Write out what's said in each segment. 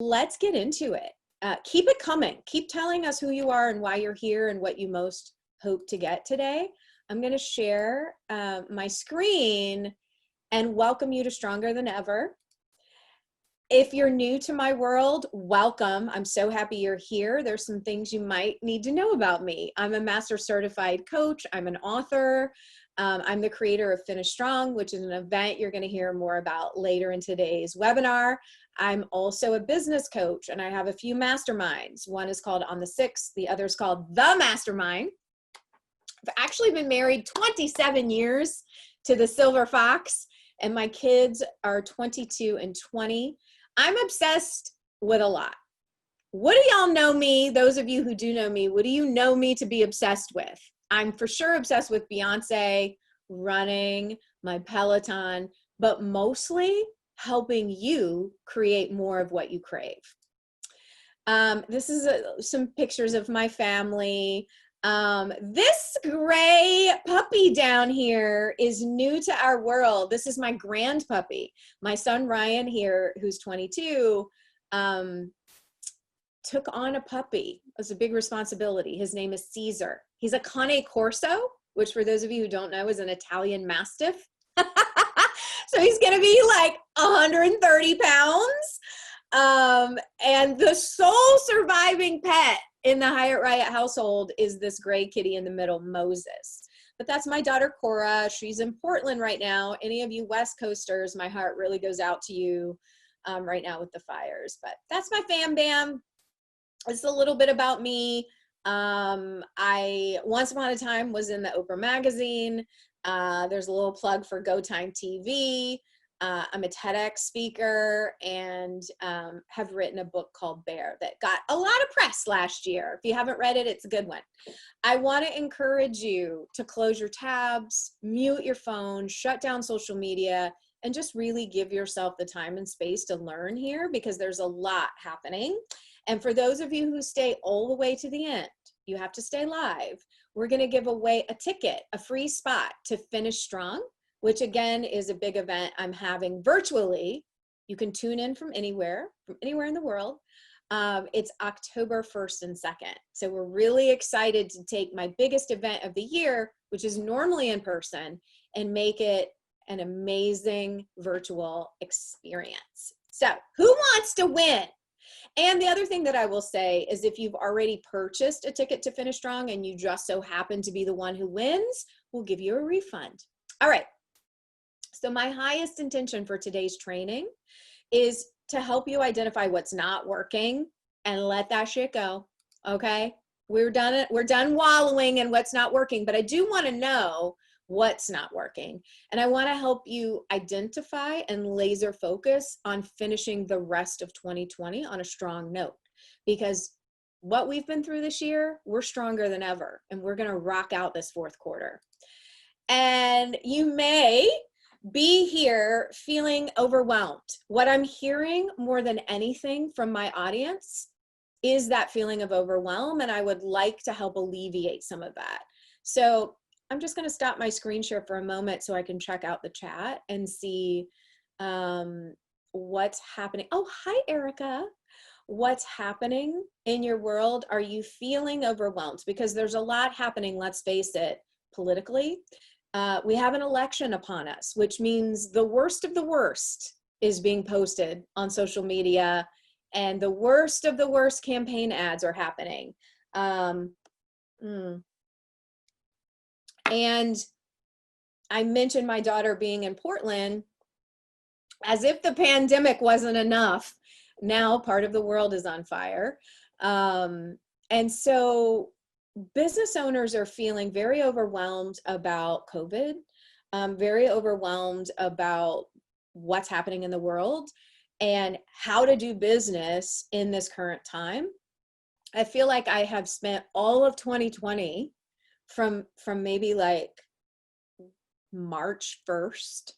let's get into it. Keep it coming. Keep telling us who you are and why you're here and what you most hope to get today. I'm going to share my screen and welcome you to Stronger Than Ever. If you're new to my world, welcome. I'm so happy you're here. There's some things you might need to know about me. I'm a master certified coach. I'm an author. I'm the creator of Finish Strong, which is an event you're going to hear more about later in today's webinar. I'm also a business coach, and I have a few masterminds. One is called On the Sixth. The other is called The Mastermind. I've actually been married 27 years to the Silver Fox, and my kids are 22 and 20. I'm obsessed with a lot. What do y'all know me? Those of you who do know me, what do you know me to be obsessed with? I'm for sure obsessed with Beyonce, running, my Peloton, but mostly helping you create more of what you crave. This is some pictures of my family. This gray puppy down here is new to our world. This is my grand puppy. My son Ryan here, who's 22, took on a puppy. It was a big responsibility. His name is Caesar. He's a Cane Corso, which for those of you who don't know is an Italian Mastiff. So he's going to be like 130 pounds. And the sole surviving pet in the Hyatt Riot household is this gray kitty in the middle, Moses. But that's my daughter, Cora. She's in Portland right now. Any of you West Coasters, my heart really goes out to you right now with the fires. But that's my fam bam. It's a little bit about me. I once upon a time was in the Oprah magazine. There's a little plug for Go Time TV. I'm a TEDx speaker and have written a book called Bear that got a lot of press last year. If you haven't read it, it's a good one. I want to encourage you to close your tabs, mute your phone, shut down social media, and just really give yourself the time and space to learn here because there's a lot happening. And for those of you who stay all the way to the end, you have to stay live. We're going to give away a ticket, a free spot to Finish Strong, which again is a big event I'm having virtually. You can tune in from anywhere in the world. It's October 1st and 2nd. So we're really excited to take my biggest event of the year, which is normally in person, and make it an amazing virtual experience. So who wants to win? And the other thing that I will say is if you've already purchased a ticket to Finish Strong and you just so happen to be the one who wins, we'll give you a refund. All right. So my highest intention for today's training is to help you identify what's not working and let that shit go. Okay. We're done wallowing in what's not working, but I do want to know what's not working. And I want to help you identify and laser focus on finishing the rest of 2020 on a strong note, because what we've been through this year, we're stronger than ever, and we're going to rock out this fourth quarter. And you may be here feeling overwhelmed. What I'm hearing more than anything from my audience is that feeling of overwhelm, and I would like to help alleviate some of that. So I'm just going to stop my screen share for a moment so I can check out the chat and see what's happening. Oh, hi, Erica. What's happening in your world? Are you feeling overwhelmed? Because there's a lot happening, let's face it, politically. We have an election upon us, which means the worst of the worst is being posted on social media, and the worst of the worst campaign ads are happening. And I mentioned my daughter being in Portland as if the pandemic wasn't enough. Now part of the world is on fire. And so business owners are feeling very overwhelmed about COVID, very overwhelmed about what's happening in the world and how to do business in this current time. I feel like I have spent all of 2020 from maybe like March 1st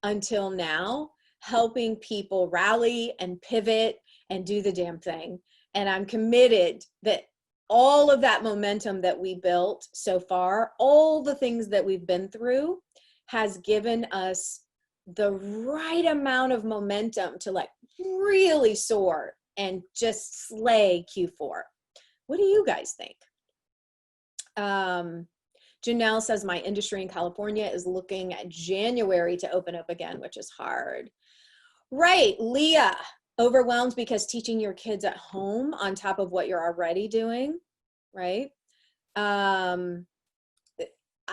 until now, helping people rally and pivot and do the damn thing. And I'm committed that all of that momentum that we built so far, all the things that we've been through has given us the right amount of momentum to like really soar and just slay Q4. What do you guys think? Janelle says, my industry in California is looking at January to open up again, which is hard. Right, Leah, overwhelmed because teaching your kids at home on top of what you're already doing, right? I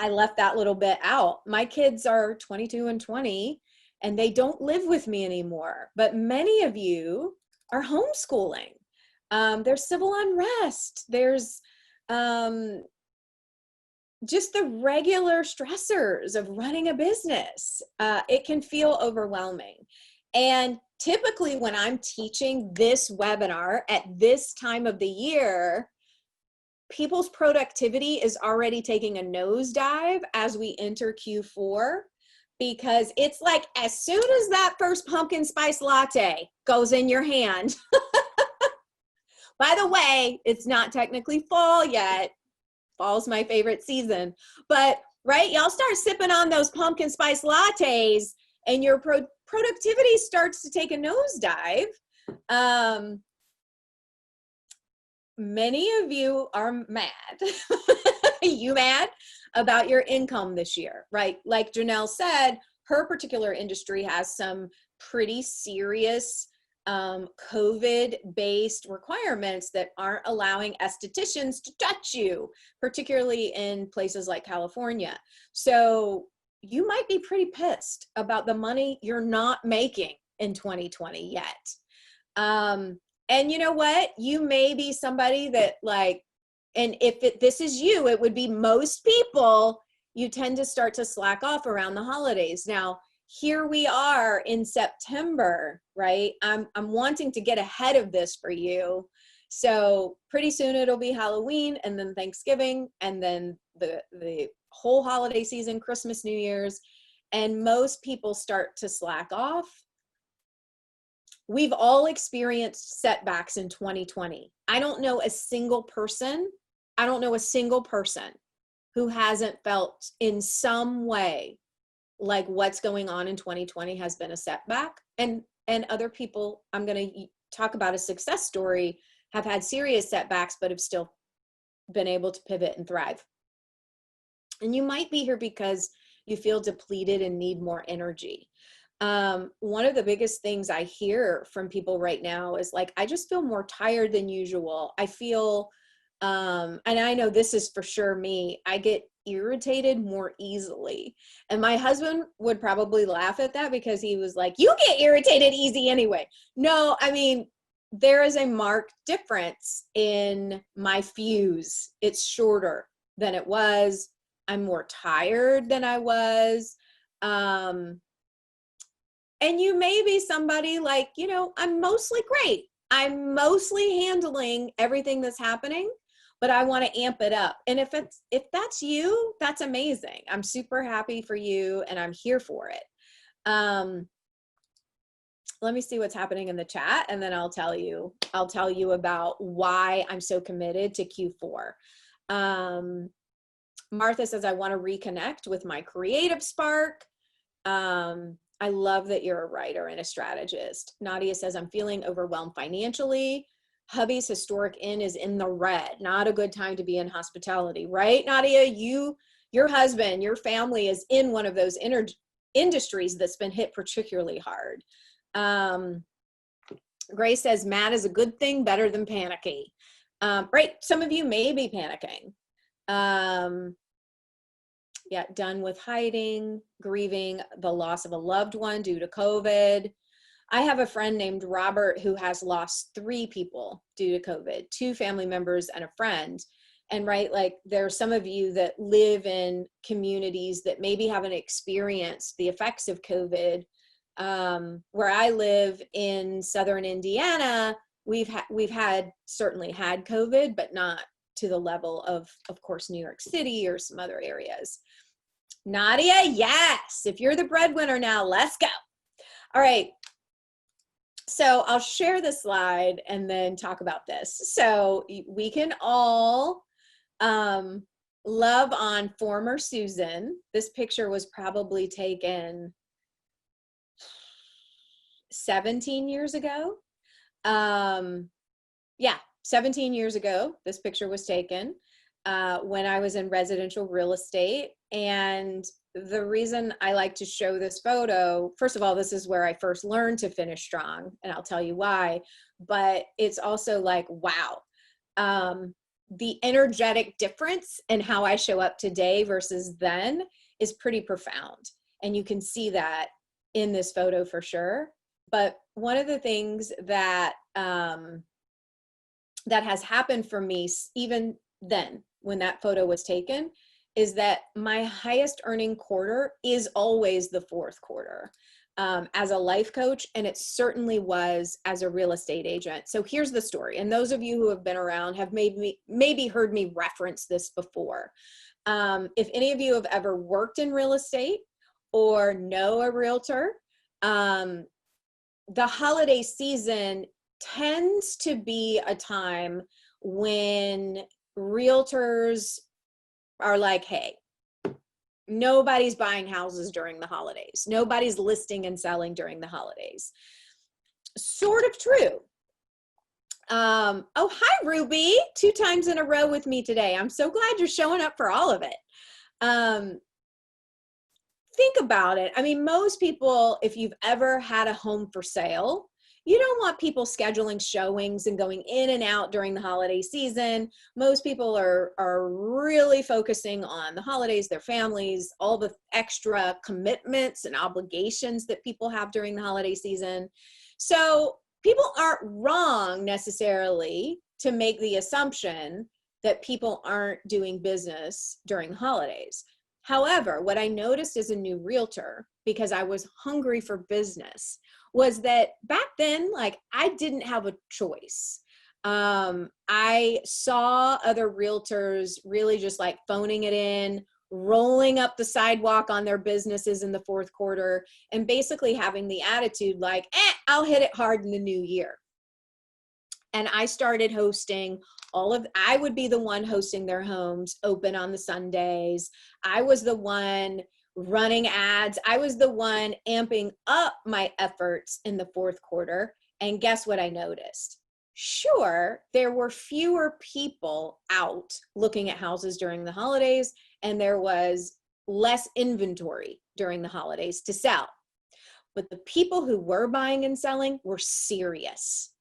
left that little bit out. My kids are 22 and 20, and they don't live with me anymore, but many of you are homeschooling. There's civil unrest. There's just the regular stressors of running a business. It can feel overwhelming. And typically when I'm teaching this webinar at this time of the year, people's productivity is already taking a nosedive as we enter Q4, because it's like as soon as that first pumpkin spice latte goes in your hand, by the way, it's not technically fall yet. Fall's my favorite season, but right, y'all start sipping on those pumpkin spice lattes and your productivity starts to take a nosedive. Many of you are mad. You mad about your income this year, right? Like Janelle said, her particular industry has some pretty serious COVID-based requirements that aren't allowing estheticians to touch you, particularly in places like California. So you might be pretty pissed about the money you're not making in 2020 yet. And you know what? You may be somebody that like, and if this is you, it would be most people, you tend to start to slack off around the holidays. Now, here we are in September, right? I'm wanting to get ahead of this for you. So pretty soon it'll be Halloween and then Thanksgiving and then the whole holiday season, Christmas, New Year's, and most people start to slack off. We've all experienced setbacks in 2020. I don't know a single person who hasn't felt in some way like what's going on in 2020 has been a setback. And other people, I'm going to talk about a success story, have had serious setbacks, but have still been able to pivot and thrive. And you might be here because you feel depleted and need more energy. One of the biggest things I hear from people right now is like, I just feel more tired than usual. I feel, and I know this is for sure me, I get irritated more easily. And my husband would probably laugh at that because he was like, you get irritated easy anyway. No, I mean, there is a marked difference in my fuse. It's shorter than it was. I'm more tired than I was. And you may be somebody like, you know, I'm mostly great. I'm mostly handling everything that's happening, but I want to amp it up. And if that's you, that's amazing. I'm super happy for you and I'm here for it. Let me see what's happening in the chat and then I'll tell you about why I'm so committed to Q4. Martha says, I want to reconnect with my creative spark. I love that you're a writer and a strategist. Nadia says, I'm feeling overwhelmed financially. Hubby's historic inn is in the red. Not a good time to be in hospitality, right, Nadia? Your husband, your family is in one of those industries that's been hit particularly hard. Grace says, mad is a good thing, better than panicky. Right, some of you may be panicking. Yeah, done with hiding, grieving the loss of a loved one due to COVID. I have a friend named Robert who has lost 3 people due to COVID, 2 family members and a friend. And right, like there are some of you that live in communities that maybe haven't experienced the effects of COVID. Where I live in Southern Indiana, we've certainly had COVID, but not to the level of course, New York City or some other areas. Nadia, yes. If you're the breadwinner now, let's go. All right. So I'll share the slide and then talk about this. So we can all love on former Susan. This picture was probably taken 17 years ago. Yeah, 17 years ago, this picture was taken when I was in residential real estate. And the reason I like to show this photo, first of all, this is where I first learned to finish strong, and I'll tell you why, but it's also like, wow. The energetic difference in how I show up today versus then is pretty profound. And you can see that in this photo for sure. But one of the things that that has happened for me even then, when that photo was taken, is that my highest earning quarter is always the fourth quarter as a life coach, and it certainly was as a real estate agent. So here's the story, and those of you who have been around have maybe heard me reference this before. If any of you have ever worked in real estate or know a realtor, the holiday season tends to be a time when realtors are like, hey, nobody's buying houses during the holidays. Nobody's listing and selling during the holidays. Sort of true. Oh, hi, Ruby. 2 times in a row with me today. I'm so glad you're showing up for all of it. Think about it. I mean, most people, if you've ever had a home for sale, you don't want people scheduling showings and going in and out during the holiday season. Most people are really focusing on the holidays, their families, all the extra commitments and obligations that people have during the holiday season. So people aren't wrong necessarily to make the assumption that people aren't doing business during the holidays. However, what I noticed as a new realtor, because I was hungry for business, was that back then, like, I didn't have a choice. I saw other realtors really just like phoning it in, rolling up the sidewalk on their businesses in the fourth quarter, and basically having the attitude like, I'll hit it hard in the new year. And I started hosting I would be the one hosting their homes open on the Sundays. I was the one running ads. I was the one amping up my efforts in the fourth quarter. And guess what I noticed? Sure, there were fewer people out looking at houses during the holidays, and there was less inventory during the holidays to sell. But the people who were buying and selling were serious.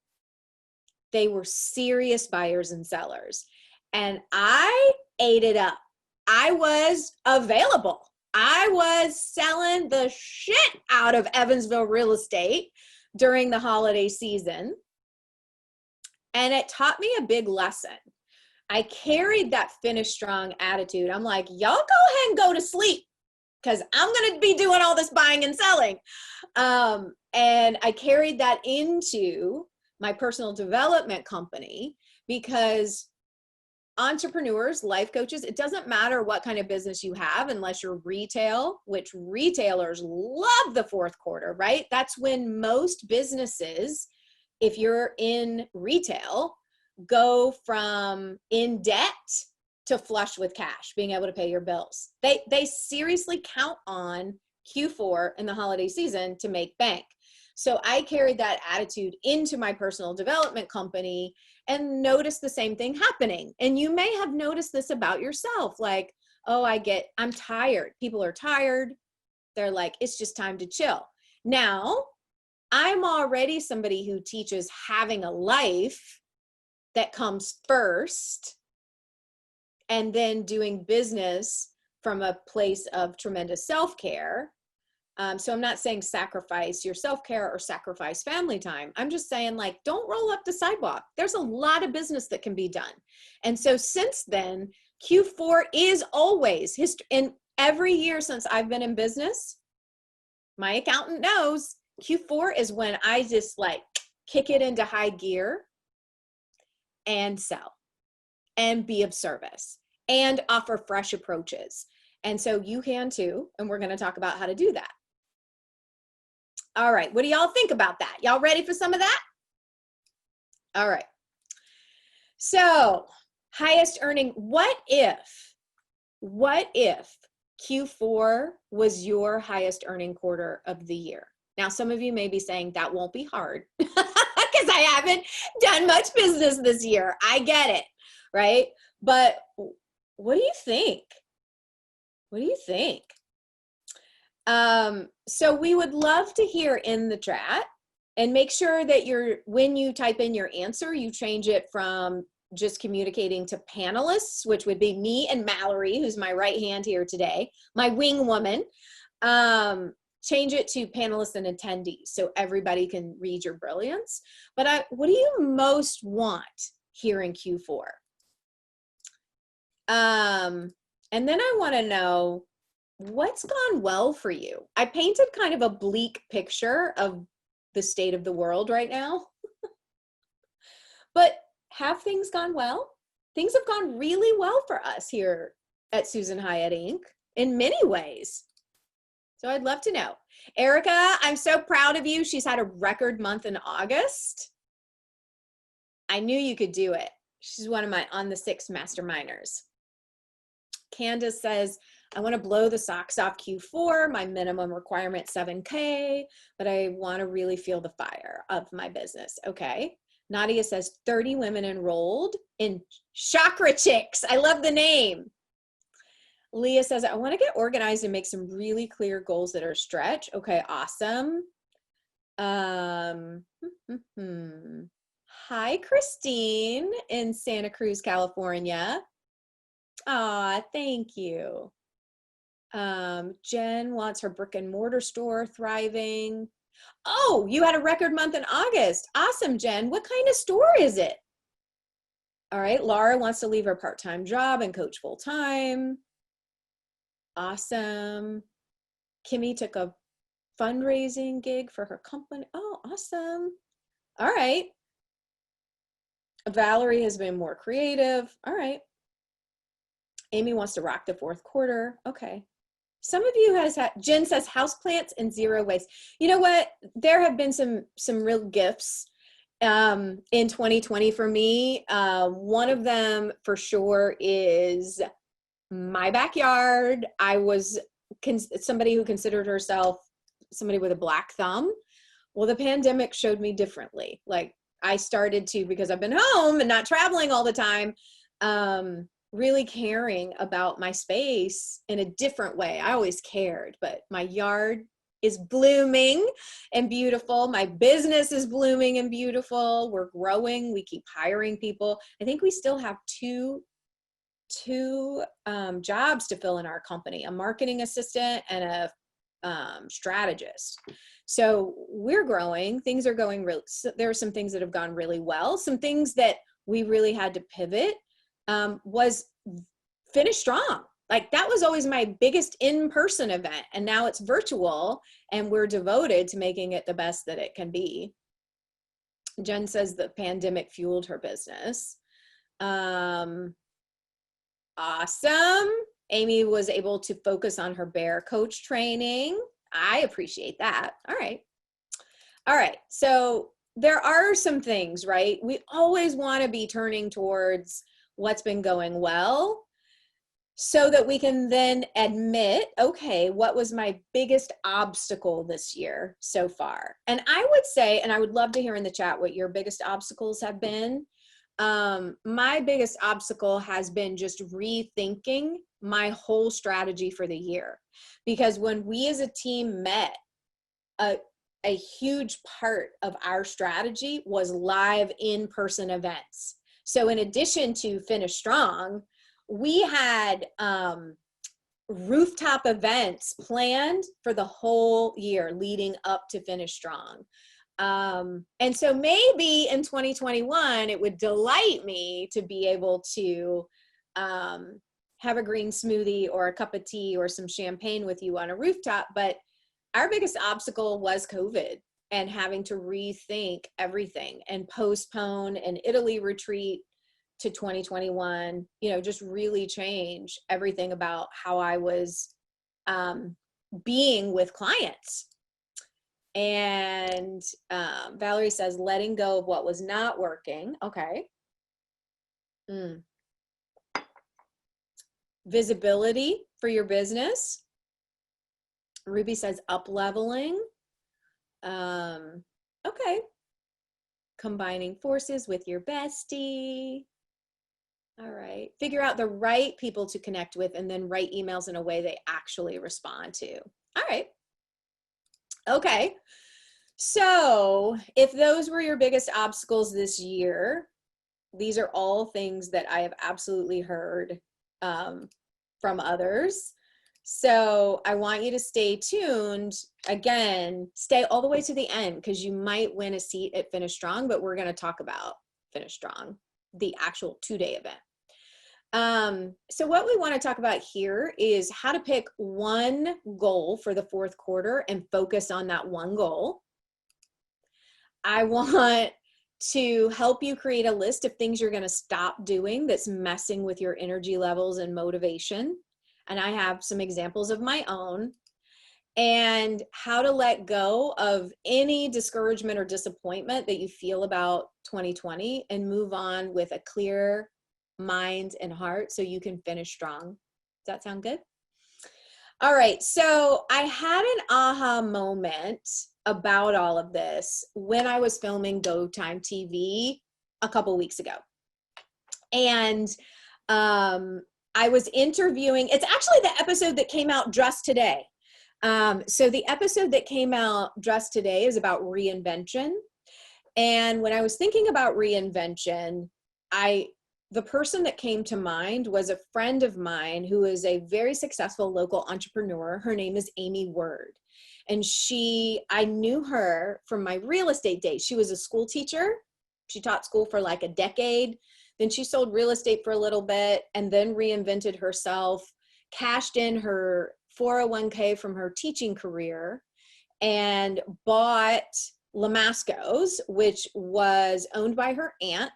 They were serious buyers and sellers. And I ate it up. I was available. I was selling the shit out of Evansville real estate during the holiday season. And it taught me a big lesson. I carried that finish strong attitude. I'm like, y'all go ahead and go to sleep, because I'm going to be doing all this buying and selling. And I carried that into my personal development company, because entrepreneurs, life coaches, it doesn't matter what kind of business you have, unless you're retail, which retailers love the fourth quarter, right? That's when most businesses, if you're in retail, go from in debt to flush with cash, being able to pay your bills. They seriously count on Q4 in the holiday season to make bank. So I carried that attitude into my personal development company and noticed the same thing happening. And you may have noticed this about yourself, like, oh, I'm tired. People are tired. They're like, it's just time to chill. Now, I'm already somebody who teaches having a life that comes first, and then doing business from a place of tremendous self-care. So I'm not saying sacrifice your self-care or sacrifice family time. I'm just saying, like, don't roll up the sidewalk. There's a lot of business that can be done. And so since then, Q4 is always history. And every year since I've been in business, my accountant knows Q4 is when I just like kick it into high gear and sell and be of service and offer fresh approaches. And so you can too. And we're going to talk about how to do that. All right. What do y'all think about that? Y'all ready for some of that? All right. So highest earning, what if Q4 was your highest earning quarter of the year? Now, some of you may be saying that won't be hard because I haven't done much business this year. I get it, right? But what do you think? What do you think? So we would love to hear in the chat, and make sure that when you type in your answer, you change it from just communicating to panelists, which would be me and Mallory, who's my right hand here today, my wing woman. Change it to panelists and attendees so everybody can read your brilliance. But what do you most want here in Q4? And then I want to know what's gone well for you. I painted kind of a bleak picture of the state of the world right now. But have things gone well? Things have gone really well for us here at Susan Hyatt Inc. in many ways. So I'd love to know. Erica, I'm so proud of you. She's had a record month in August. I knew you could do it. She's one of my on the 6 masterminders. Candace says, I want to blow the socks off Q4, my minimum requirement 7K, but I want to really feel the fire of my business. Okay. Nadia says 30 women enrolled in Chakra Chicks. I love the name. Leah says, I want to get organized and make some really clear goals that are stretch. Okay, awesome. Hi, Christine in Santa Cruz, California. Aw, thank you. Jen wants her brick and mortar store thriving. Oh, you had a record month in August. Awesome, Jen. What kind of store is it? All right, Laura wants to leave her part-time job and coach full-time. Awesome. Kimmy took a fundraising gig for her company. Oh, awesome. All right. Valerie has been more creative. All right. Amy wants to rock the 4th quarter. Okay. Some of you has had, Jen says houseplants and zero waste. You know what? There have been some real gifts in 2020 for me. One of them for sure is my backyard. I was somebody who considered herself somebody with a black thumb. Well, the pandemic showed me differently. Like I started to, because I've been home and not traveling all the time, really caring about my space in a different way. I always cared, but my yard is blooming and beautiful. My business is blooming and beautiful. We're growing. We keep hiring people. I think we still have two jobs to fill in our company, a marketing assistant and a strategist. So we're growing. Things are going really, there are some things that have gone really well. Some things that we really had to pivot was finish strong. Like that was always my biggest in-person event, and now it's virtual, and we're devoted to making it the best that it can be. Jen says the pandemic fueled her business. Awesome. Amy was able to focus on her bear coach training. I appreciate that. All right. All right. So there are some things, right? We always want to be turning towards what's been going well so that we can then admit, okay, what was my biggest obstacle this year so far? And I would say, and I would love to hear in the chat what your biggest obstacles have been. My biggest obstacle has been just rethinking my whole strategy for the year. Because when we as a team met, a huge part of our strategy was live in-person events. So in addition to Finish Strong, we had rooftop events planned for the whole year leading up to Finish Strong. And so maybe in 2021, it would delight me to be able to have a green smoothie or a cup of tea or some champagne with you on a rooftop. But our biggest obstacle was COVID and having to rethink everything and postpone an Italy retreat to 2021, you know, just really change everything about how I was being with clients. And Valerie says, letting go of what was not working. Okay. Visibility for your business. Ruby says up leveling. Okay. combining forces with your bestie. All right. Figure out the right people to connect with and then write emails in a way they actually respond to. All right. Okay. So if those were your biggest obstacles this year, these are all things that I have absolutely heard from others. So I want you to stay tuned. Again, stay all the way to the end because you might win a seat at Finish Strong, but we're going to talk about Finish Strong, the actual 2-day event. So what we want to talk about here is how to pick one goal for the fourth quarter and focus on that one goal. I want to help you create a list of things you're going to stop doing that's messing with your energy levels and motivation. And I have some examples of my own, and how to let go of any discouragement or disappointment that you feel about 2020 and move on with a clear mind and heart so you can finish strong. Does that sound good? All right. So I had an aha moment about all of this when I was filming Go Time TV a couple weeks ago. And I was interviewing, it's actually the episode that came out just today. So the episode that came out just today is about reinvention. And when I was thinking about reinvention, the person that came to mind was a friend of mine who is a very successful local entrepreneur. Her name is Amy Word. And I knew her from my real estate days. She was a school teacher. She taught school for like a decade. Then she sold real estate for a little bit and then reinvented herself, cashed in her 401k from her teaching career, and bought Lamasco's, which was owned by her aunt.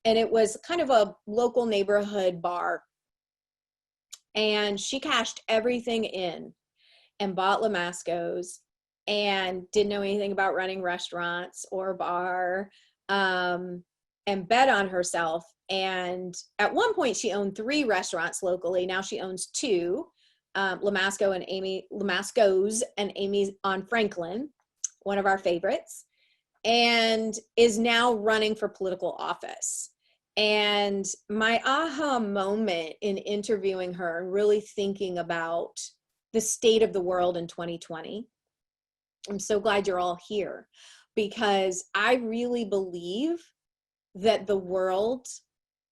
And it was kind of a local neighborhood bar. And she cashed everything in and bought Lamasco's and didn't know anything about running restaurants or bar, and bet on herself. And at one point she owned 3 restaurants locally. Now she owns 2, Lamasco's and Amy's on Franklin, one of our favorites, and is now running for political office. And my aha moment in interviewing her and really thinking about the state of the world in 2020, I'm so glad you're all here, because I really believe that the world,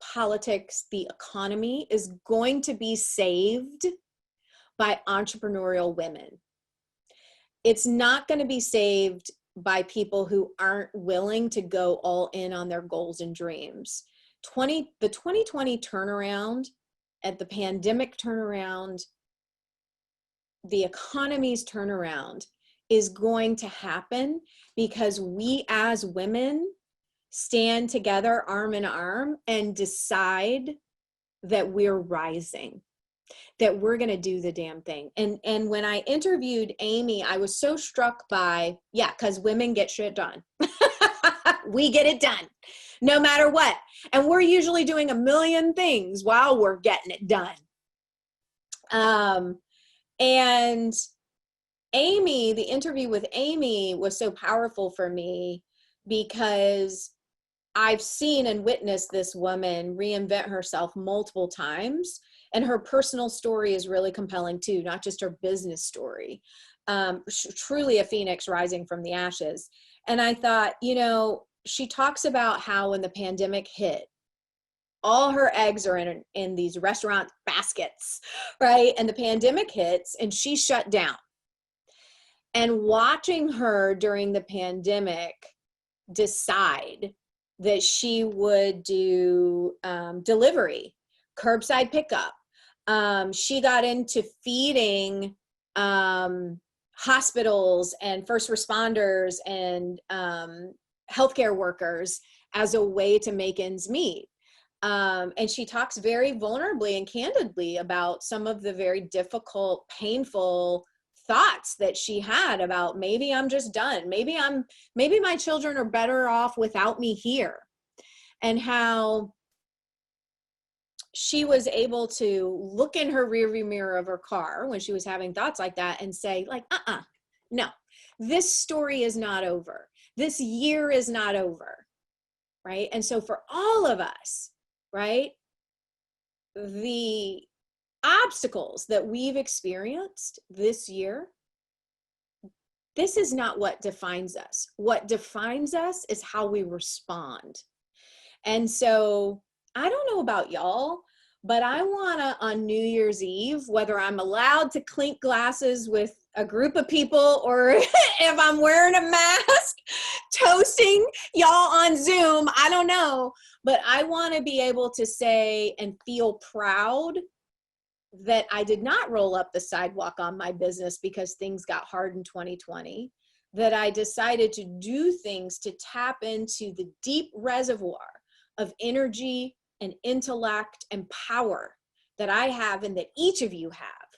politics, the economy is going to be saved by entrepreneurial women. It's not going to be saved by people who aren't willing to go all in on their goals and dreams. The 2020 turnaround, at the pandemic turnaround, the economy's turnaround is going to happen because we as women stand together arm in arm and decide that we're rising, that we're going to do the damn thing. And when I interviewed Amy, I was so struck by, because women get shit done. We get it done no matter what. And we're usually doing a million things while we're getting it done. And Amy, the interview with Amy was so powerful for me because I've seen and witnessed this woman reinvent herself multiple times. And her personal story is really compelling too, not just her business story. Truly a phoenix rising from the ashes. And I thought, she talks about how when the pandemic hit, all her eggs are in these restaurant baskets, right? And the pandemic hits and she shut down. And watching her during the pandemic decide that she would do delivery, curbside pickup. She got into feeding hospitals and first responders and healthcare workers as a way to make ends meet. And she talks very vulnerably and candidly about some of the very difficult, painful thoughts that she had about maybe I'm just done. Maybe my children are better off without me here. And how she was able to look in her rearview mirror of her car when she was having thoughts like that and say like, no, this story is not over. This year is not over. right? And so for all of us, right, the obstacles that we've experienced this year, this is not what defines us. What defines us is how we respond. And so I don't know about y'all, but I want to, on New Year's Eve, whether I'm allowed to clink glasses with a group of people or if I'm wearing a mask, toasting y'all on Zoom, I don't know. But I want to be able to say and feel proud that I did not roll up the sidewalk on my business because things got hard in 2020, that I decided to do things to tap into the deep reservoir of energy and intellect and power that I have and that each of you have,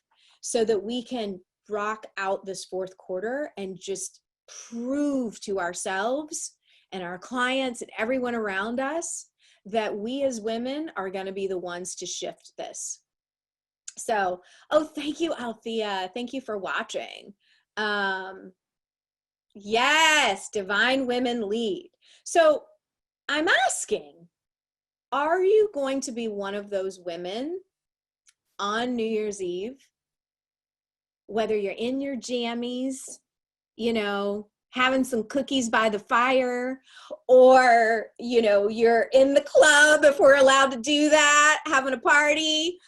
so that we can rock out this fourth quarter and just prove to ourselves and our clients and everyone around us that we as women are going to be the ones to shift this. So, oh, thank you, Althea. Thank you for watching. Yes, Divine Women Lead. So I'm asking, are you going to be one of those women on New Year's Eve, whether you're in your jammies, you know, having some cookies by the fire, or, you know, you're in the club if we're allowed to do that, having a party?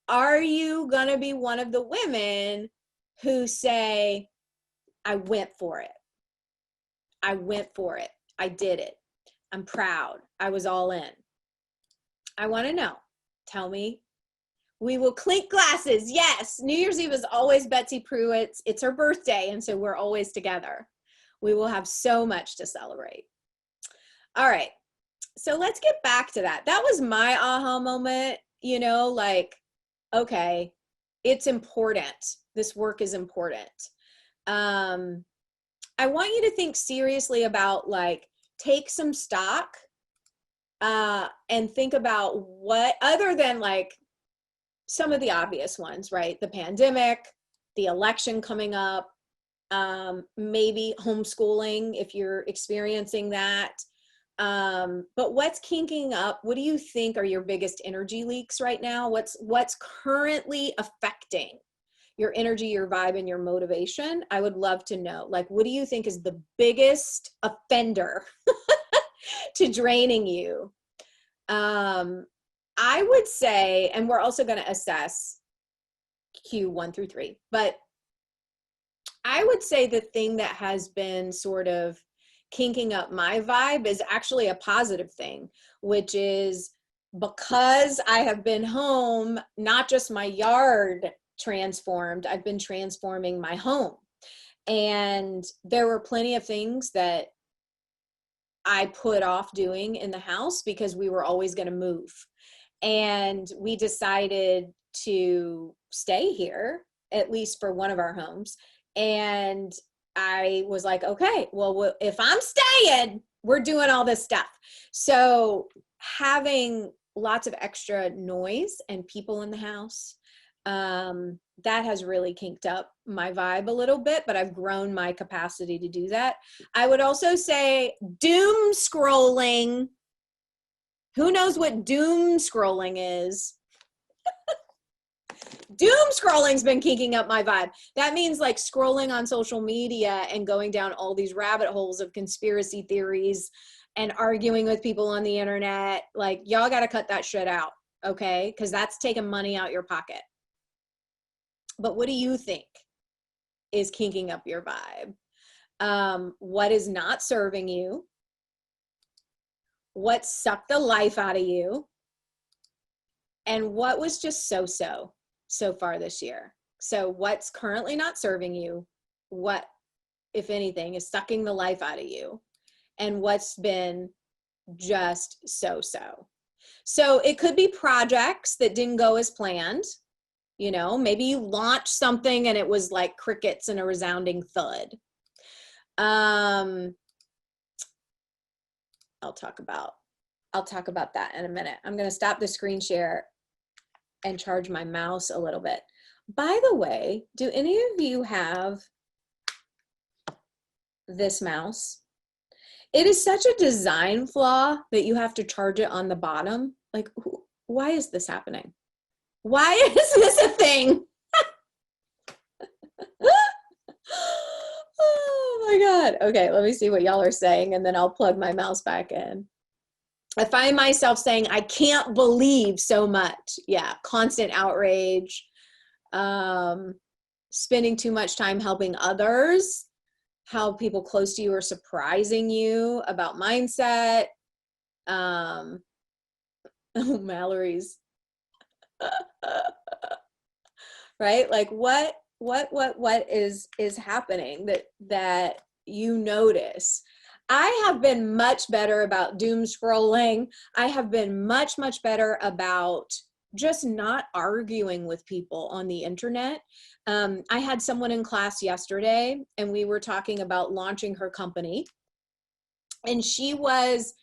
Are you going to be one of the women who say, I went for it. I went for it. I did it. I'm proud. I was all in. I want to know. Tell me. We will clink glasses. Yes. New Year's Eve is always Betsy Pruitt's. It's her birthday. And so we're always together. We will have so much to celebrate. All right. So let's get back to that. That was my aha moment, you know, like, okay, it's important. This work is important. I want you to think seriously about, like, take some stock and think about what, other than like some of the obvious ones, right? The pandemic, the election coming up, maybe homeschooling if you're experiencing that. But what's kinking up? What do you think are your biggest energy leaks right now? What's currently affecting your energy, your vibe, and your motivation? I would love to know. Like, what do you think is the biggest offender to draining you? I would say, and we're also going to assess Q1 through 3, but I would say the thing that has been sort of kinking up my vibe is actually a positive thing, which is because I have been home, not just my yard transformed, I've been transforming my home. And there were plenty of things that I put off doing in the house because we were always going to move. And we decided to stay here, at least for one of our homes. And I was like, okay, well, if I'm staying, we're doing all this stuff. So having lots of extra noise and people in the house, that has really kinked up my vibe a little bit, but I've grown my capacity to do that. I would also say doom scrolling. Who knows what doom scrolling is? Doom scrolling's been kinking up my vibe. That means like scrolling on social media and going down all these rabbit holes of conspiracy theories and arguing with people on the internet. Like, y'all got to cut that shit out, okay? Because that's taking money out your pocket. But what do you think is kinking up your vibe? What is not serving you? What sucked the life out of you? And what was just so far this year? So what's currently not serving you? What, if anything, is sucking the life out of you? And what's been just so? So it could be projects that didn't go as planned. You know, maybe you launched something and it was like crickets and a resounding thud. I'll talk about that in a minute. I'm going to stop the screen share and charge my mouse a little bit. By the way, do any of you have this mouse? It is such a design flaw that you have to charge it on the bottom. Like, why is this happening? Why is this a thing? Oh my God. Okay, let me see what y'all are saying, and then I'll plug my mouse back in. I find myself saying, I can't believe so much. Yeah, constant outrage, spending too much time helping others, how people close to you are surprising you about mindset. Oh, Mallory's. Right? Like what is happening that you notice? I have been much better about doom scrolling. I have been much better about just not arguing with people on the internet. I had someone in class yesterday, and we were talking about launching her company, and she was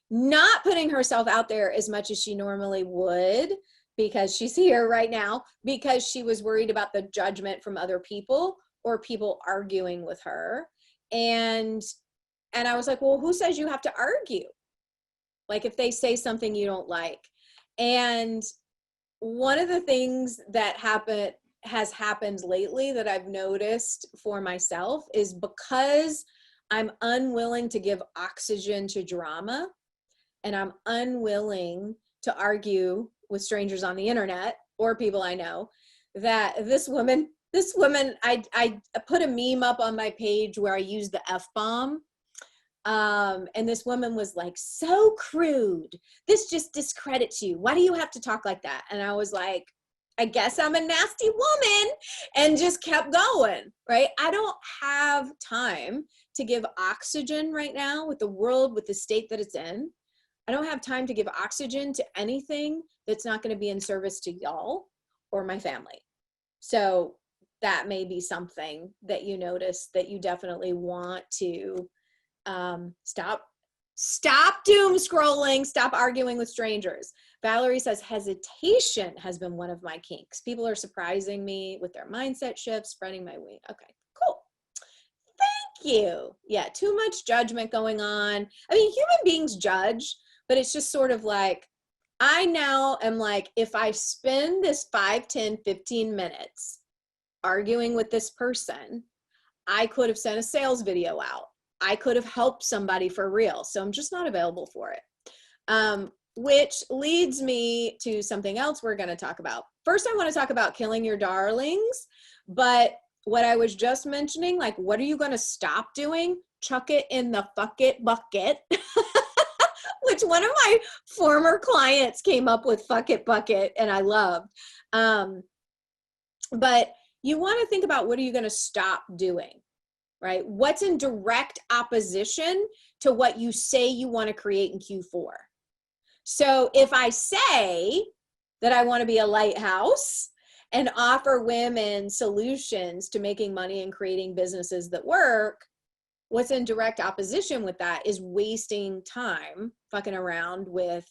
not putting herself out there as much as she normally would, because she's here right now, because she was worried about the judgment from other people or people arguing with her. And I was like, well, who says you have to argue? Like if they say something you don't like. And one of the things that has happened lately that I've noticed for myself is, because I'm unwilling to give oxygen to drama, and I'm unwilling to argue with strangers on the internet or people I know, that this woman, I put a meme up on my page where I used the F-bomb. And this woman was like, so crude. This just discredits you. Why do you have to talk like that? And I was like, I guess I'm a nasty woman, and just kept going, right? I don't have time to give oxygen right now with the world, with the state that it's in. I don't have time to give oxygen to anything that's not going to be in service to y'all or my family. So that may be something that you notice, that you definitely want to stop doom scrolling, stop arguing with strangers. Valerie says, hesitation has been one of my kinks. People are surprising me with their mindset shifts, spreading my wing. Okay, cool. Thank you. Yeah, too much judgment going on. I mean, human beings judge, but it's just sort of like, I now am like, if I spend this 5, 10, 15 minutes arguing with this person, I could have sent a sales video out. I could have helped somebody for real. So I'm just not available for it. Which leads me to something else we're going to talk about. First, I want to talk about killing your darlings. But what I was just mentioning, like, what are you going to stop doing? Chuck it in the fuck it bucket. Which one of my former clients came up with, fuck it bucket, and I loved. But you want to think about, what are you going to stop doing? Right? What's in direct opposition to what you say you want to create in Q4? So if I say that I want to be a lighthouse and offer women solutions to making money and creating businesses that work, what's in direct opposition with that is wasting time fucking around with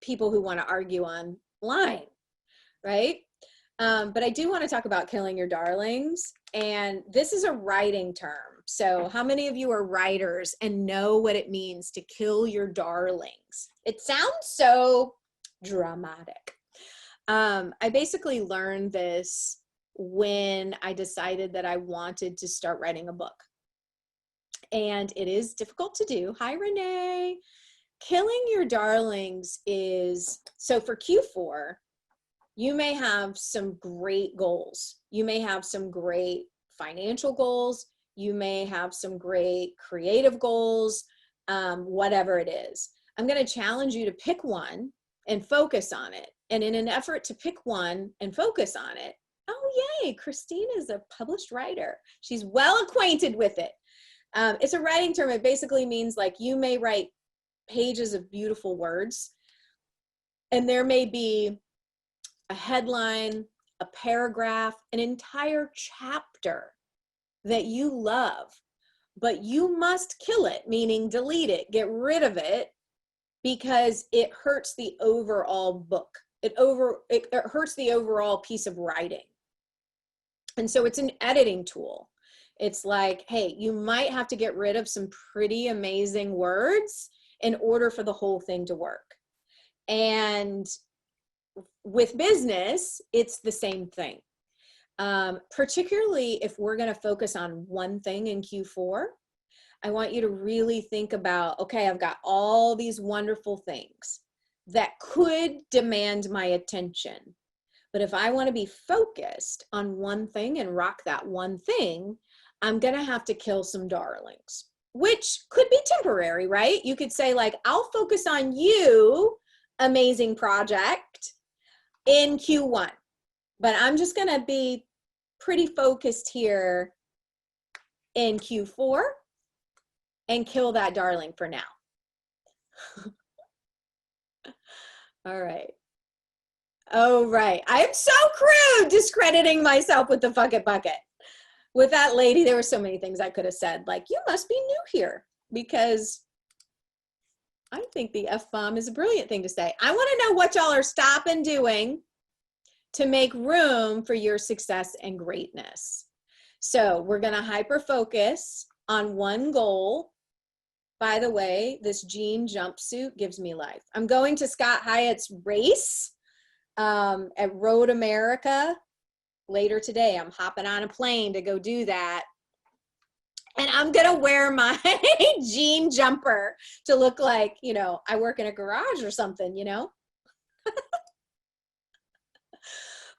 people who want to argue online, right? But I do want to talk about killing your darlings. And this is a writing term. So how many of you are writers and know what it means to kill your darlings? It sounds so dramatic. I basically learned this when I decided that I wanted to start writing a book. And it is difficult to do. Hi, Renee. Killing your darlings is, so for Q4, you may have some great goals. You may have some great financial goals. You may have some great creative goals, whatever it is. I'm going to challenge you to pick one and focus on it. And in an effort to pick one and focus on it, oh, yay, Christine is a published writer. She's well acquainted with it. It's a writing term. It basically means, like, you may write pages of beautiful words, and there may be a headline, a paragraph, an entire chapter that you love, but you must kill it, meaning delete it, get rid of it, because it hurts the overall book. It hurts the overall piece of writing. And so it's an editing tool. It's like, hey, you might have to get rid of some pretty amazing words in order for the whole thing to work. And with business, it's the same thing. Particularly if we're going to focus on one thing in Q4, I want you to really think about, okay, I've got all these wonderful things that could demand my attention. But if I want to be focused on one thing and rock that one thing, I'm going to have to kill some darlings, which could be temporary, right? You could say like, I'll focus on you, amazing project, in Q1, but I'm just going to be pretty focused here in Q4 and kill that darling for now. All right. Oh, right. I am so crude discrediting myself with the fuck it bucket. With that lady, there were so many things I could have said, like, you must be new here, because I think the F-bomb is a brilliant thing to say. I want to know what y'all are stopping doing to make room for your success and greatness. So we're going to hyper focus on one goal. By the way, this jean jumpsuit gives me life. I'm going to Scott Hyatt's race at Road America later today. I'm hopping on a plane to go do that. And I'm going to wear my jean jumper to look like, you know, I work in a garage or something, you know.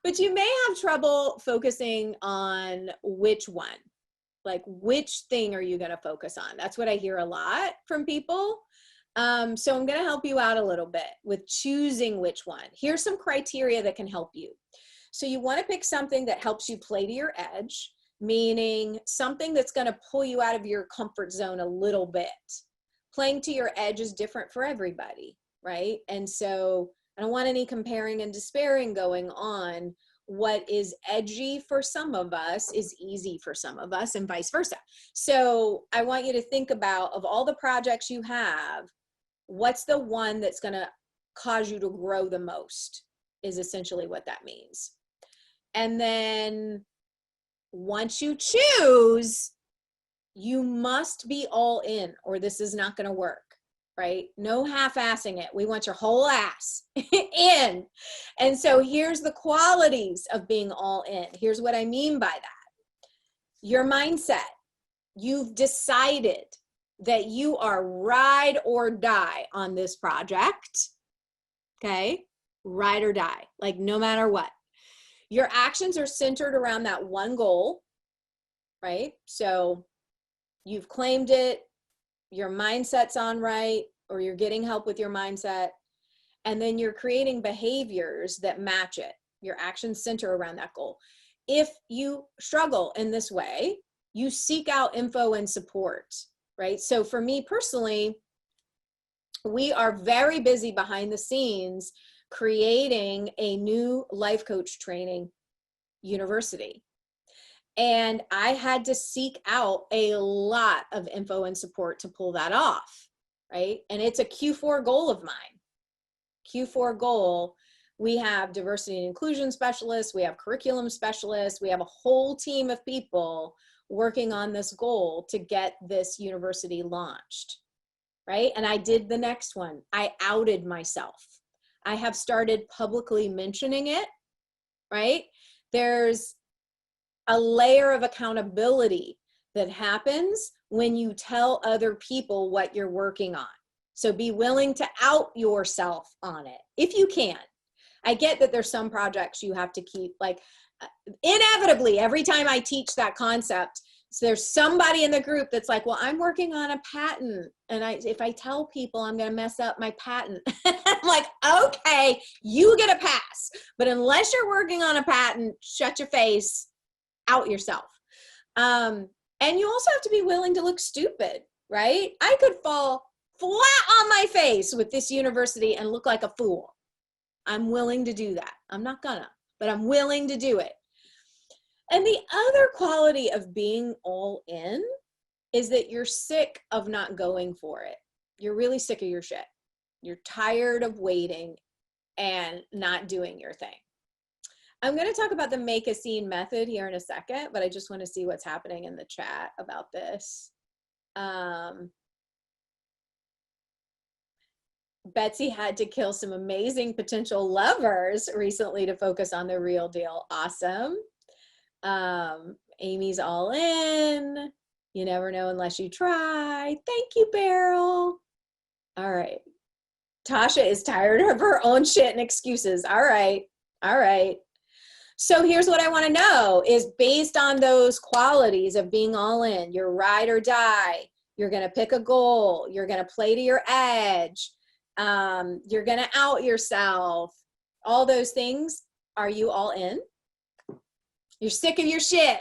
But you may have trouble focusing on which one. Like, which thing are you going to focus on? That's what I hear a lot from people. So I'm going to help you out a little bit with choosing which one. Here's some criteria that can help you. So you want to pick something that helps you play to your edge, meaning something that's going to pull you out of your comfort zone a little bit. Playing to your edge is different for everybody, right? And so I don't want any comparing and despairing going on. What is edgy for some of us is easy for some of us, and vice versa. So I want you to think about, of all the projects you have, what's the one that's going to cause you to grow the most, is essentially what that means. And then once you choose, you must be all in, or this is not going to work. Right? No half-assing it. We want your whole ass in. And so here's the qualities of being all in. Here's what I mean by that. Your mindset. You've decided that you are ride or die on this project. Okay? Ride or die. Like, no matter what. Your actions are centered around that one goal. Right? So you've claimed it. Your mindset's on right, or you're getting help with your mindset, and then you're creating behaviors that match it. Your actions center around that goal. If you struggle in this way, you seek out info and support, right? So for me personally, we are very busy behind the scenes creating a new life coach training university. And I had to seek out a lot of info and support to pull that off, right? And it's a Q4 goal of mine. Q4 goal, we have diversity and inclusion specialists, we have curriculum specialists, we have a whole team of people working on this goal to get this university launched, right? And I did the next one. I outed myself. I have started publicly mentioning it, right? There's a layer of accountability that happens when you tell other people what you're working on. So be willing to out yourself on it if you can. I get that there's some projects you have to keep, like, inevitably every time I teach that concept, so there's somebody in the group that's like, well, I'm working on a patent, and if I tell people I'm going to mess up my patent, I'm like, okay, you get a pass, but unless you're working on a patent, shut your face, out yourself. And you also have to be willing to look stupid, right? I could fall flat on my face with this university and look like a fool. I'm willing to do that. I'm not gonna, but I'm willing to do it. And the other quality of being all in is that you're sick of not going for it. You're really sick of your shit. You're tired of waiting and not doing your thing. I'm going to talk about the make a scene method here in a second, but I just want to see what's happening in the chat about this. Betsy had to kill some amazing potential lovers recently to focus on the real deal. Awesome. Amy's all in. You never know unless you try. Thank you, Beryl. All right. Tasha is tired of her own shit and excuses. All right. All right. So here's what I want to know is based on those qualities of being all in, you're ride or die, you're going to pick a goal, you're going to play to your edge, you're going to out yourself, all those things. Are you all in? You're sick of your shit.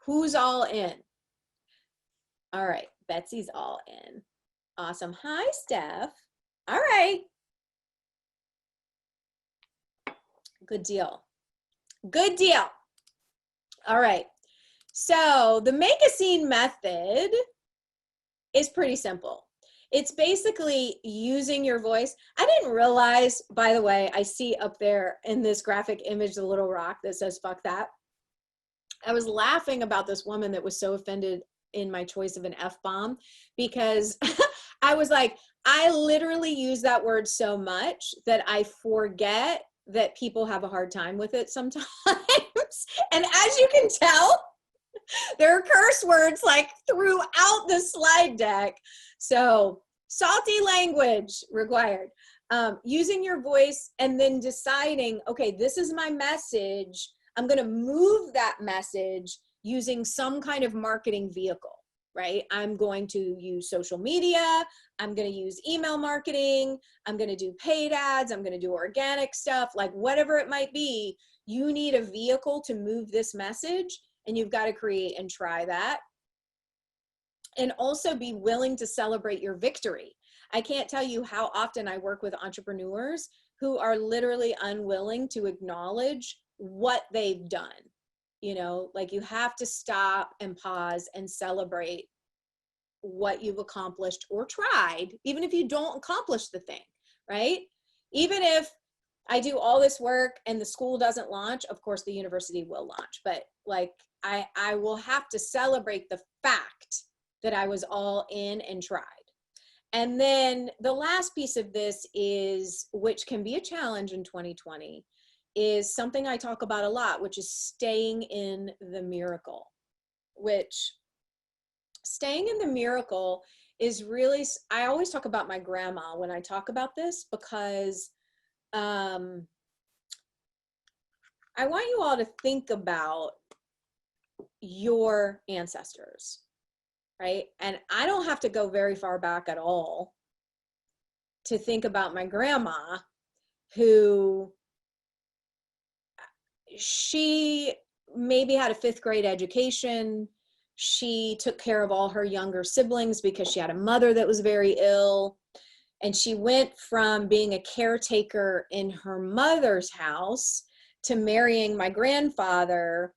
Who's all in? All right, Betsy's all in. Awesome. Hi, Steph. All right. Good deal. Good deal. All right. So the make a scene method is pretty simple. It's basically using your voice. I didn't realize, by the way, I see up there in this graphic image, the little rock that says, fuck that. I was laughing about this woman that was so offended in my choice of an F-bomb because I was like, I literally use that word so much that I forget that people have a hard time with it sometimes. And as you can tell, there are curse words like throughout the slide deck. So salty language required. Using your voice and then deciding, okay, this is my message. I'm going to move that message using some kind of marketing vehicle, right? I'm going to use social media. I'm going to use email marketing. I'm going to do paid ads. I'm going to do organic stuff, like whatever it might be. You need a vehicle to move this message, and you've got to create and try that. And also be willing to celebrate your victory. I can't tell you how often I work with entrepreneurs who are literally unwilling to acknowledge what they've done. You know, like you have to stop and pause and celebrate what you've accomplished or tried, even if you don't accomplish the thing, right? Even if I do all this work and the school doesn't launch, of course the university will launch, but like I will have to celebrate the fact that I was all in and tried. And then the last piece of this is, which can be a challenge in 2020, is something I talk about a lot, which is staying in the miracle. Which staying in the miracle is really, I always talk about my grandma when I talk about this, because I want you all to think about your ancestors, right? And I don't have to go very far back at all to think about my grandma, who she maybe had a 5th grade education. She took care of all her younger siblings because she had a mother that was very ill. And she went from being a caretaker in her mother's house to marrying my grandfather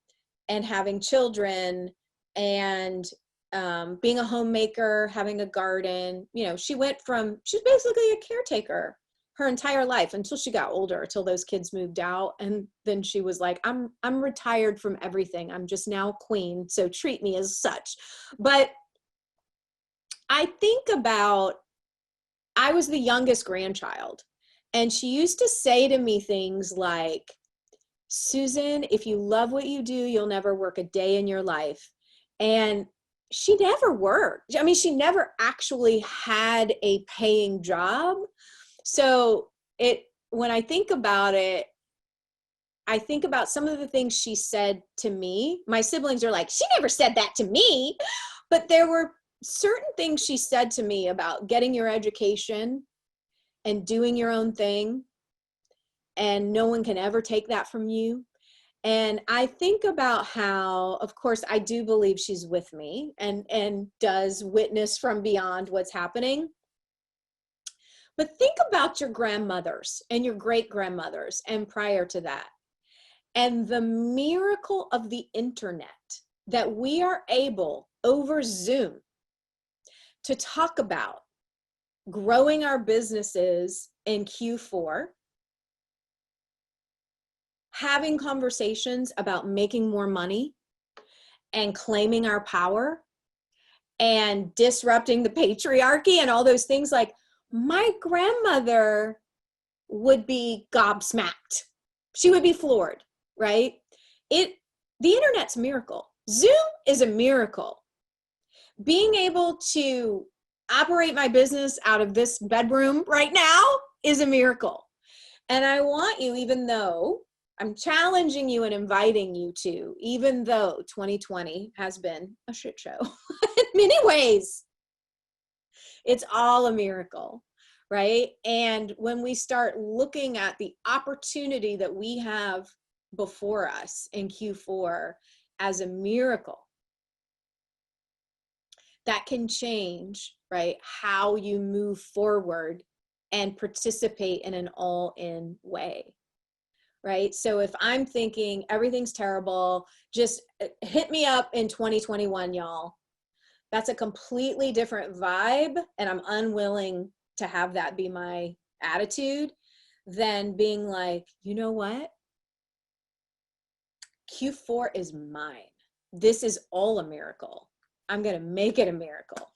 and having children and being a homemaker, having a garden. You know, she was basically a caretaker her entire life until she got older, until those kids moved out. And then she was like, I'm retired from everything. I'm just now queen, so treat me as such. But I think about, I was the youngest grandchild, and she used to say to me things like, Susan, if you love what you do, you'll never work a day in your life. And she never worked. I mean, she never actually had a paying job. So when I think about it, I think about some of the things she said to me. My siblings are like, she never said that to me. But there were certain things she said to me about getting your education and doing your own thing, and no one can ever take that from you. And I think about how, of course, I do believe she's with me and does witness from beyond what's happening. But think about your grandmothers and your great grandmothers and prior to that, and the miracle of the internet, that we are able over Zoom to talk about growing our businesses in Q4, having conversations about making more money and claiming our power and disrupting the patriarchy and all those things, like my grandmother would be gobsmacked. She would be floored, right? The internet's a miracle. Zoom is a miracle. Being able to operate my business out of this bedroom right now is a miracle. And I want you, even though I'm challenging you and inviting you to, even though 2020 has been a shit show in many ways, it's all a miracle, right? And when we start looking at the opportunity that we have before us in Q4 as a miracle, that can change, right, how you move forward and participate in an all-in way, right? So if I'm thinking everything's terrible, just hit me up in 2021, y'all. That's a completely different vibe, and I'm unwilling to have that be my attitude than being like, you know what? Q4 is mine. This is all a miracle. I'm going to make it a miracle.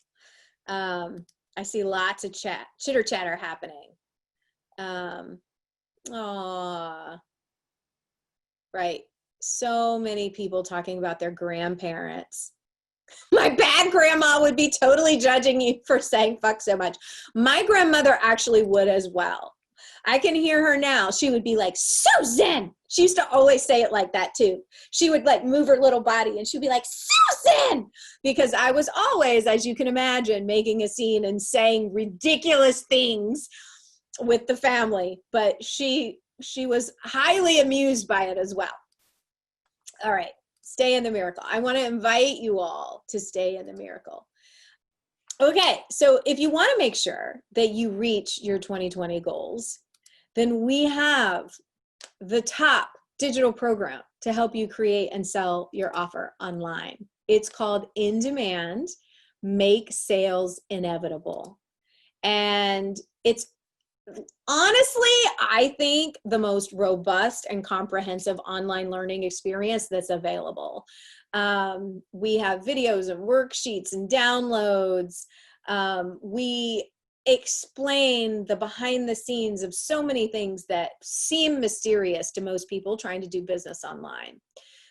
I see lots of chitter chatter happening. Right. So many people talking about their grandparents. My bad grandma would be totally judging you for saying fuck so much. My grandmother actually would as well. I can hear her now. She would be like, Susan. She used to always say it like that too. She would like move her little body and she'd be like, Susan, because I was always, as you can imagine, making a scene and saying ridiculous things with the family, but she was highly amused by it as well. All right, stay in the miracle. I want to invite you all to stay in the miracle. Okay, so if you want to make sure that you reach your 2020 goals, then we have the top digital program to help you create and sell your offer online. It's called In Demand, Make Sales Inevitable. And it's honestly, I think, the most robust and comprehensive online learning experience that's available. We have videos and worksheets and downloads. We explain the behind the scenes of so many things that seem mysterious to most people trying to do business online.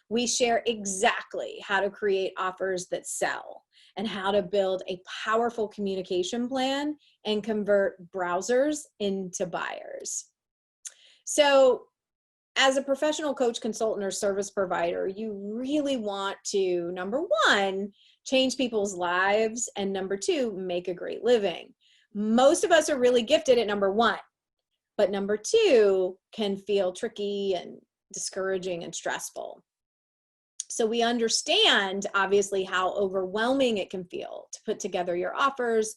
We share exactly how to create offers that sell and how to build a powerful communication plan and convert browsers into buyers. So as a professional coach, consultant, or service provider, you really want to, number one, change people's lives, and number two, make a great living. Most of us are really gifted at number one, but number two can feel tricky and discouraging and stressful. So we understand, obviously, how overwhelming it can feel to put together your offers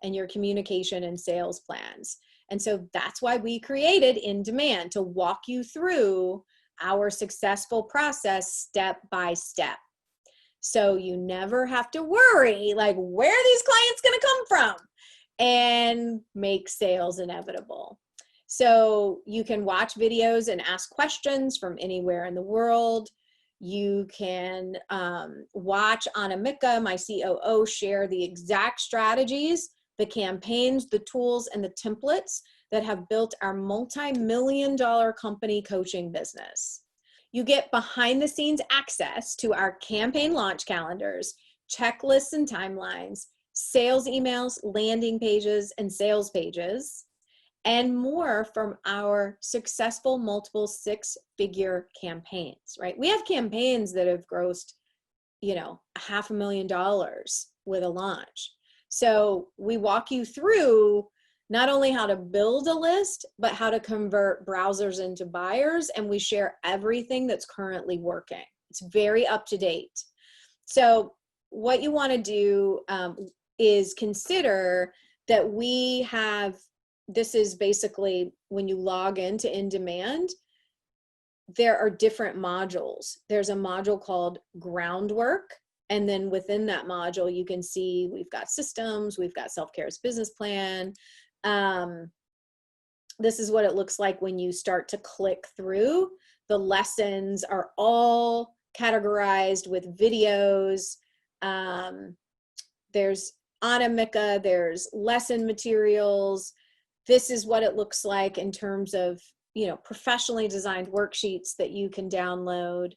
and your communication and sales plans. And so that's why we created In Demand, to walk you through our successful process step by step. So you never have to worry, like, where are these clients going to come from? And make sales inevitable. So you can watch videos and ask questions from anywhere in the world. You can watch Anamika, my COO, share the exact strategies, the campaigns, the tools, and the templates that have built our multi-million-dollar company coaching business. You get behind the scenes access to our campaign launch calendars, checklists and timelines, sales emails, landing pages, and sales pages, and more from our successful multiple six-figure campaigns, right? We have campaigns that have grossed, $500,000 with a launch. So we walk you through not only how to build a list, but how to convert browsers into buyers, and we share everything that's currently working. It's very up to date. So what you want to do is consider that we have, this is basically when you log into In Demand, there are different modules. There's a module called Groundwork. And then within that module, you can see we've got systems, we've got self-care's business plan. This is what it looks like when you start to click through The lessons are all categorized with videos. There's Anamika, there's lesson materials. This is what it looks like in terms of, you know, professionally designed worksheets that you can download.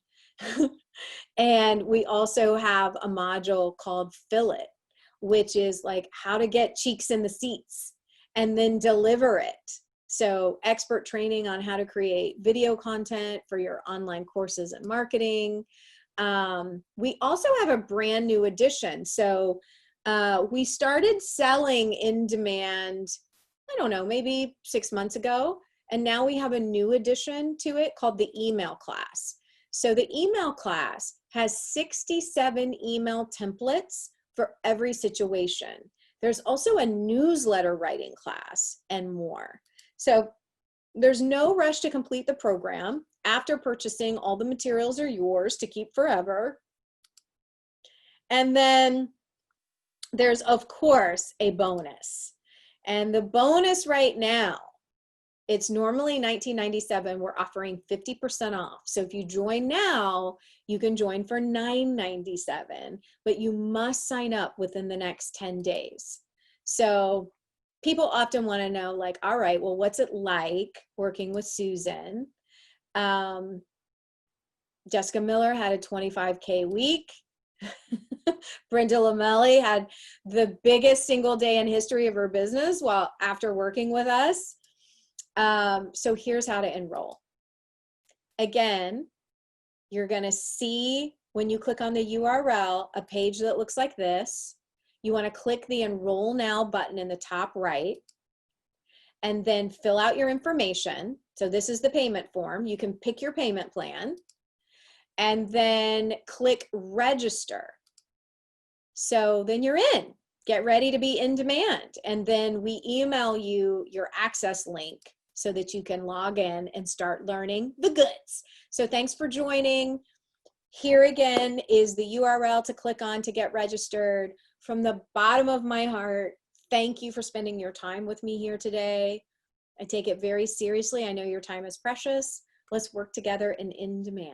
And we also have a module called Fill It, which is like how to get cheeks in the seats and then deliver it. So expert training on how to create video content for your online courses and marketing. We also have a brand new edition. So we started selling in demand, I don't know, maybe 6 months ago. And now we have a new addition to it called the email class. So the email class has 67 email templates for every situation. There's also a newsletter writing class and more. So there's no rush to complete the program. After purchasing, all the materials are yours to keep forever. And then there's, of course, a bonus. And the bonus right now, it's normally $19.97. We're offering 50% off. So if you join now, you can join for $9.97, but you must sign up within the next 10 days. So people often want to know, like, all right, well, what's it like working with Susan? Jessica Miller had a 25K week. Brenda Lamelli had the biggest single day in history of her business while after working with us. So here's how to enroll. Again, you're going to see when you click on the URL, a page that looks like this. You want to click the Enroll Now button in the top right, and then fill out your information. So this is the payment form. You can pick your payment plan, and then click Register. So then you're in. Get ready to be in demand. And then we email you your access link so that you can log in and start learning the goods. So thanks for joining. Here again is the URL to click on to get registered. From the bottom of my heart, thank you for spending your time with me here today. I take it very seriously. I know your time is precious. Let's work together in demand.